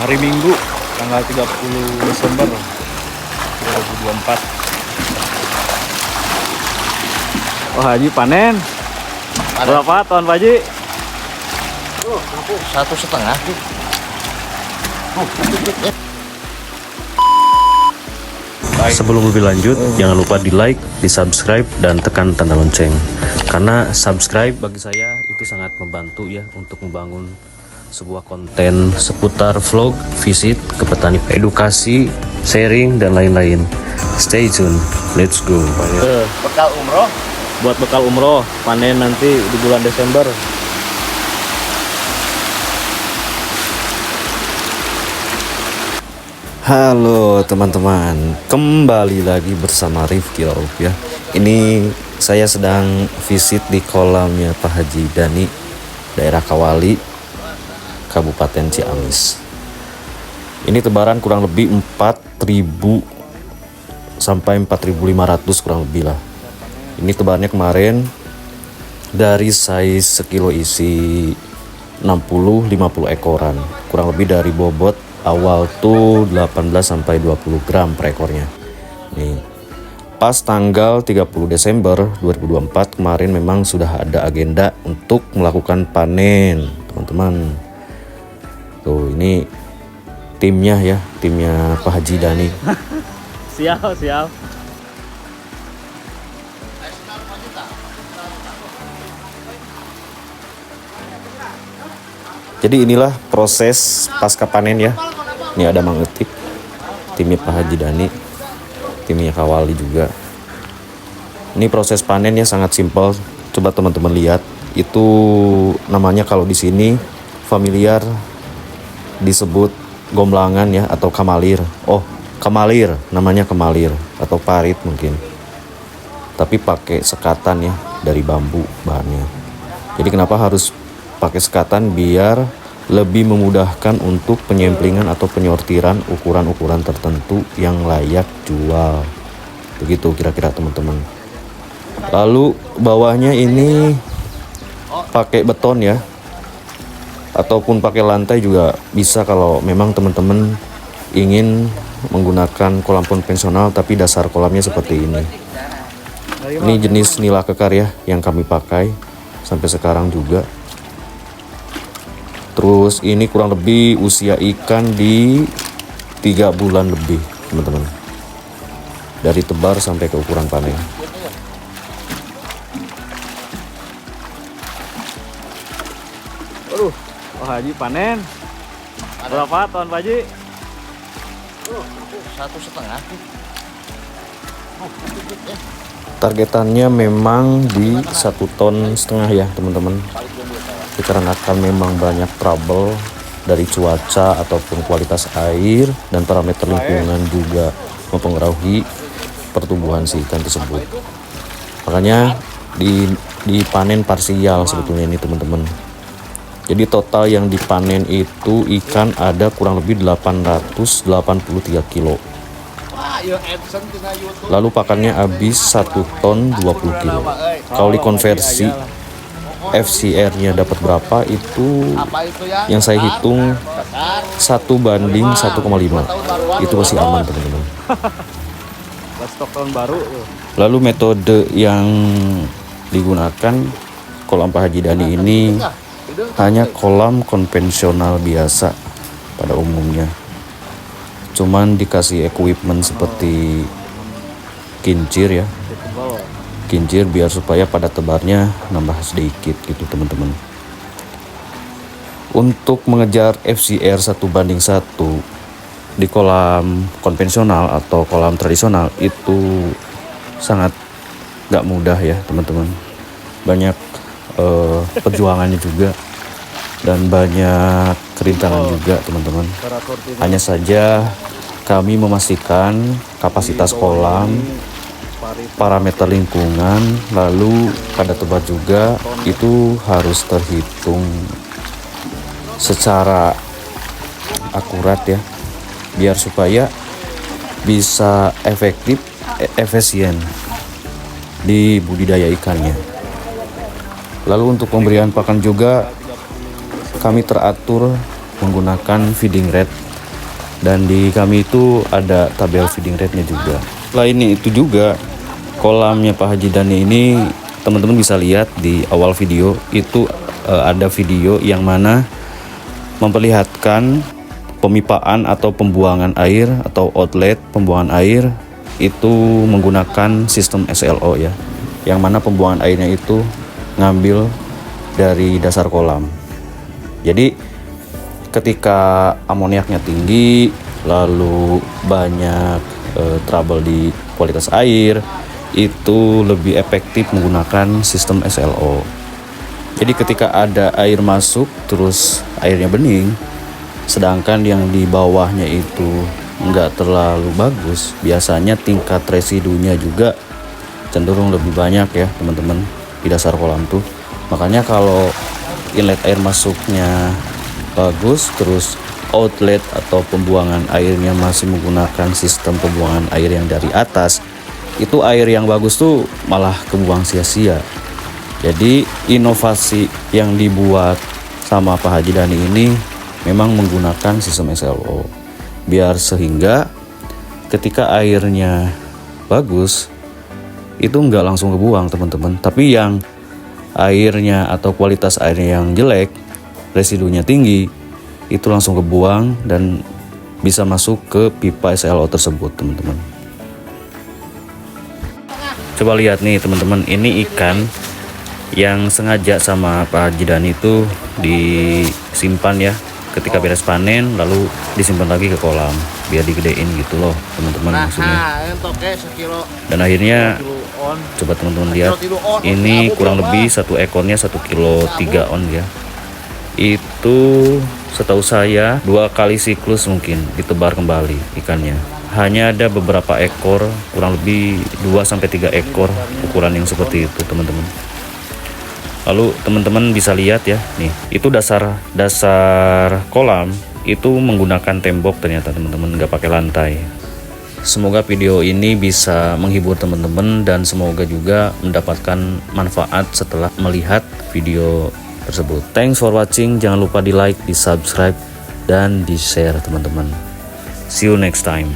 Hari Minggu tanggal 30 Desember 2024. Wah, Haji panen. Berapa ton, Pak Haji? 1,5. Sebelum lebih lanjut, jangan lupa di like, di subscribe, dan tekan tanda lonceng. Karena subscribe bagi saya itu sangat membantu ya untuk membangun sebuah konten seputar vlog, visit ke petani, edukasi, sharing, dan lain-lain. Stay tune, let's go. Bekal umroh. Buat bekal umroh, panen nanti di bulan Desember. Halo teman-teman, kembali lagi bersama Rifki Rauf ya. Ini saya sedang visit di kolamnya Pak Haji Dani, daerah Kawali, Kabupaten Ciamis. Ini tebaran kurang lebih 4.000 sampai 4.500 kurang lebih lah. Ini tebarannya kemarin dari size sekilo isi 60-50 ekoran, kurang lebih dari bobot awal tuh 18 sampai 20 gram per ekornya. Nih, pas tanggal 30 Desember 2024 kemarin memang sudah ada agenda untuk melakukan panen, teman-teman. Tuh, ini timnya ya, timnya Pak Haji Dani. Siap. Jadi inilah proses pasca panen ya. Ini ada Mang Etik, timnya Pak Haji Dani, timnya Kawali juga. Ini proses panennya sangat simpel. Coba teman-teman lihat. Itu namanya kalau di sini familiar disebut gomblangan ya atau kamalir. Oh, kamalir, namanya kamalir atau parit mungkin. Tapi pakai sekatan ya dari bambu bahannya. Jadi kenapa harus pakai sekatan? Biar lebih memudahkan untuk penyemplingan atau penyortiran ukuran-ukuran tertentu yang layak jual. Begitu kira-kira teman-teman. Lalu bawahnya ini pakai beton ya, ataupun pakai lantai juga bisa kalau memang teman-teman ingin menggunakan kolam konvensional tapi dasar kolamnya seperti ini. Ini jenis nila kekar ya yang kami pakai sampai sekarang juga. Terus ini kurang lebih usia ikan di 3 bulan lebih teman-teman, dari tebar sampai ke ukuran panen. Waduh, Wah Haji panen. Berapa ton, Pak Haji? 1,5. Targetannya memang di 1,5 ton ya teman-teman. Dikarenakan memang banyak trouble dari cuaca ataupun kualitas air dan parameter lingkungan juga mempengaruhi pertumbuhan si ikan tersebut. Makanya dipanen parsial sebetulnya ini teman-teman. Jadi total yang dipanen itu ikan ada kurang lebih 883 kilo. Lalu pakannya habis 1 ton 20 kilo. Kalau dikonversi FCR-nya dapat berapa itu yang saya hitung 1:1,5. Itu masih aman teman-teman. Stok tahun baru. Lalu metode yang digunakan kolam Pak Haji Dani ini hanya kolam konvensional biasa pada umumnya. Cuman dikasih equipment seperti kincir ya. Kincir biar supaya pada tebarnya nambah sedikit gitu teman-teman. Untuk mengejar FCR 1:1 di kolam konvensional atau kolam tradisional itu sangat gak mudah ya teman-teman. Banyak perjuangannya juga dan banyak kerintangan juga teman-teman. Hanya saja kami memastikan kapasitas kolam, parameter lingkungan, lalu pada tebar juga itu harus terhitung secara akurat ya, biar supaya bisa efektif, efisien di budidaya ikannya. Lalu untuk pemberian pakan juga kami teratur menggunakan feeding rate, dan di kami itu ada tabel feeding rate-nya juga. Selain itu juga kolamnya Pak Haji Dani ini teman-teman bisa lihat di awal video itu ada video yang mana memperlihatkan pemipaan atau pembuangan air atau outlet pembuangan air itu menggunakan sistem SLO ya, yang mana pembuangan airnya itu ngambil dari dasar kolam. Jadi ketika amoniaknya tinggi, lalu banyak trouble di kualitas air, itu lebih efektif menggunakan sistem SLO. Jadi ketika ada air masuk terus airnya bening, sedangkan yang di bawahnya itu nggak terlalu bagus, biasanya tingkat residunya juga cenderung lebih banyak ya teman-teman di dasar kolam tuh. Makanya kalau inlet air masuknya bagus, terus outlet atau pembuangan airnya masih menggunakan sistem pembuangan air yang dari atas, itu air yang bagus tuh malah kebuang sia-sia. Jadi inovasi yang dibuat sama Pak Haji Dani ini memang menggunakan sistem SLO, biar sehingga ketika airnya bagus itu nggak langsung kebuang teman-teman, tapi yang airnya atau kualitas airnya yang jelek, residunya tinggi, itu langsung kebuang dan bisa masuk ke pipa SLO tersebut teman-teman. Coba lihat nih teman-teman, ini ikan yang sengaja sama Pak Haji Dani itu disimpan ya, ketika beres panen lalu disimpan lagi ke kolam biar digedein gitu loh teman-teman maksudnya. Dan akhirnya coba teman-teman lihat, ini kurang lebih satu ekornya 1,3 kilo on ya. Itu setahu saya 2 kali siklus mungkin ditebar kembali ikannya. Hanya ada beberapa ekor, kurang lebih 2-3 ekor ukuran yang seperti itu teman-teman. Lalu teman-teman bisa lihat ya, nih itu dasar kolam itu menggunakan tembok ternyata teman-teman, nggak pakai lantai. Semoga video ini bisa menghibur teman-teman dan semoga juga mendapatkan manfaat setelah melihat video tersebut. Thanks for watching, jangan lupa di like, di subscribe, dan di share teman-teman. See you next time.